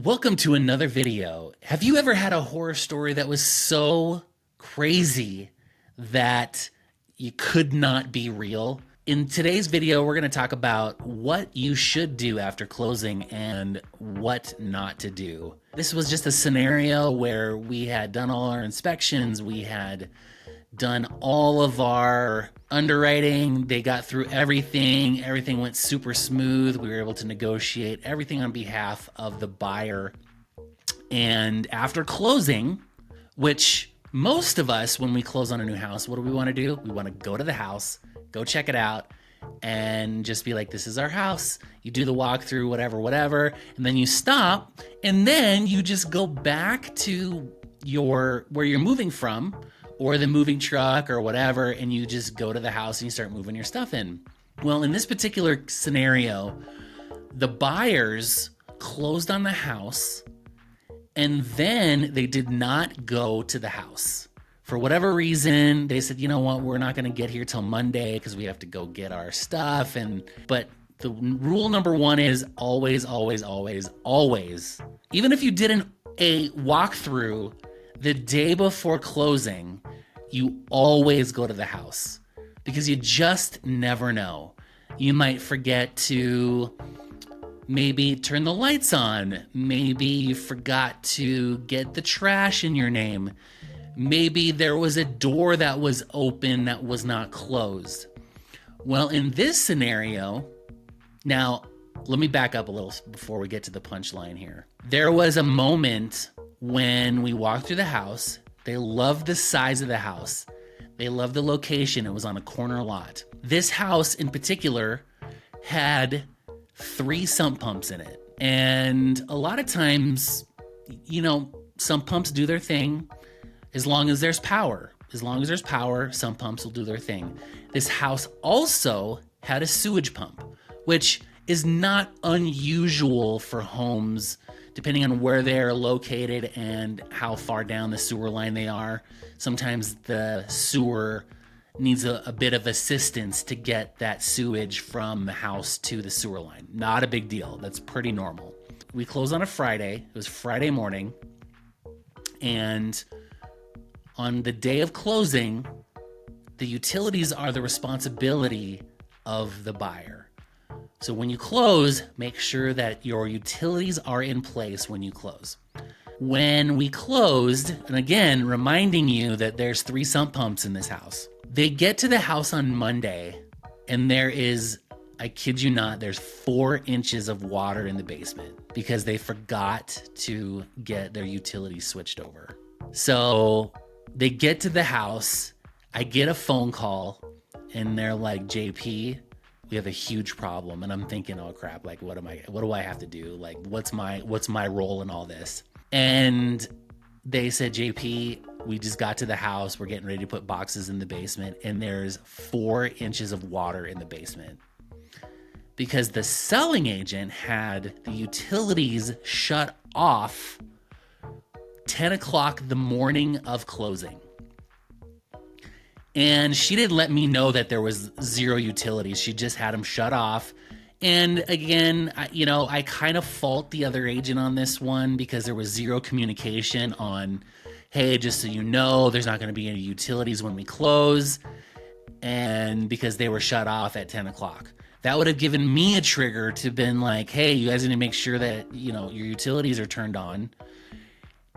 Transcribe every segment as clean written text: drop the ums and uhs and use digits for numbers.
Welcome to another video. Have you ever had a horror story that was so crazy that you could not be real? In today's video, we're going to talk about what you should do after closing and what not to do. This was just a scenario where we had done all our inspections, we had done all of our underwriting, they got through everything went super smooth. We were able to negotiate everything on behalf of the buyer. And after closing, which most of us, when we close on a new house, what do we want to do? We want to go to the house, go check it out, and just be like, this is our house. You do the walkthrough, whatever, and then you stop, and then you just go back to where you're moving from, or the moving truck or whatever, and you just go to the house and you start moving your stuff in. Well, in this particular scenario, the buyers closed on the house and then they did not go to the house. For whatever reason, they said, you know what, we're not gonna get here till Monday because we have to go get our stuff. But the rule number one is always, even if you did a walkthrough the day before closing, you always go to the house because you just never know. You might forget to maybe turn the lights on. Maybe you forgot to get the trash in your name. Maybe there was a door that was open that was not closed. Well, in this scenario, now let me back up a little before we get to the punchline here. There was a moment when we walked through the house. They loved the size of the house. They loved the location. It was on a corner lot. This house in particular had 3 sump pumps in it. And a lot of times, you know, sump pumps do their thing as long as there's power. As long as there's power, sump pumps will do their thing. This house also had a sewage pump, which is not unusual for homes depending on where they're located and how far down the sewer line they are. Sometimes the sewer needs a bit of assistance to get that sewage from the house to the sewer line. Not a big deal. That's pretty normal. We closed on a Friday. It was Friday morning. And on the day of closing, the utilities are the responsibility of the buyer. So when you close, make sure that your utilities are in place when you close. When we closed, and again, reminding you that there's 3 sump pumps in this house. They get to the house on Monday, and there is, I kid you not, there's 4 inches of water in the basement because they forgot to get their utilities switched over. So they get to the house, I get a phone call, and they're like, JP, we have a huge problem. And I'm thinking, oh crap, like what do I have to do? Like what's my role in all this? And they said, JP, we just got to the house. We're getting ready to put boxes in the basement and there's 4 inches of water in the basement because the selling agent had the utilities shut off 10 o'clock the morning of closing. And she didn't let me know that there was 0 utilities. She just had them shut off. And again, I kind of fault the other agent on this one because there was 0 communication on, hey, just so you know, there's not going to be any utilities when we close. And because they were shut off at 10 o'clock. That would have given me a trigger to been like, hey, you guys need to make sure that, your utilities are turned on.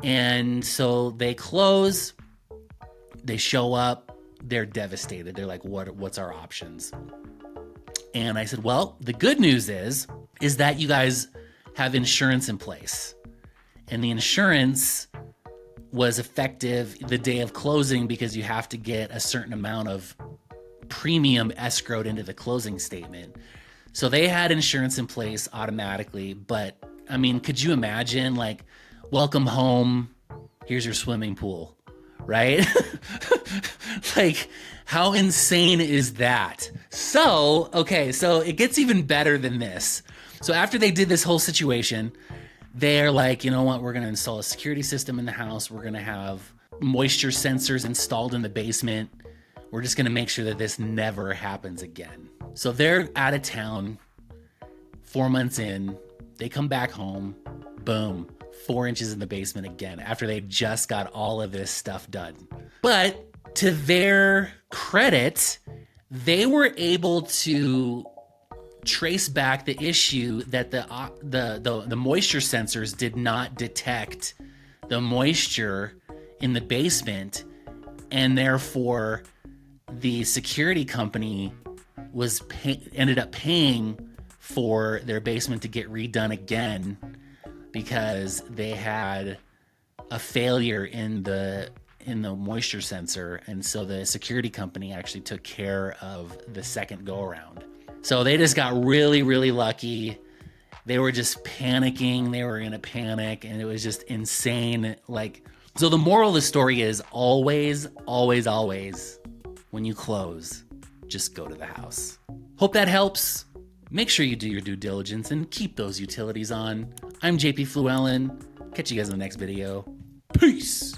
And so they close, they show up. They're devastated. They're like, what's our options? And I said, well, the good news is that you guys have insurance in place. And the insurance was effective the day of closing because you have to get a certain amount of premium escrowed into the closing statement. So they had insurance in place automatically. But I mean, could you imagine, like, welcome home, here's your swimming pool, right? Like, how insane is that? So it gets even better than this. So after they did this whole situation, they're like, you know what, we're going to install a security system in the house. We're going to have moisture sensors installed in the basement. We're just going to make sure that this never happens again. So they're out of town 4 months in. They come back home. Boom, 4 inches in the basement again after they just got all of this stuff done. But to their credit, they were able to trace back the issue that the moisture sensors did not detect the moisture in the basement, and therefore the security company ended up paying for their basement to get redone again because they had a failure in the moisture sensor, and so the security company actually took care of the second go around. So they just got really, really lucky. They were just panicking. They were in a panic, and it was just insane. So the moral of the story is always, always, always, when you close, just go to the house. Hope that helps. Make sure you do your due diligence and keep those utilities on. I'm JP Fluellen. Catch you guys in the next video. Peace.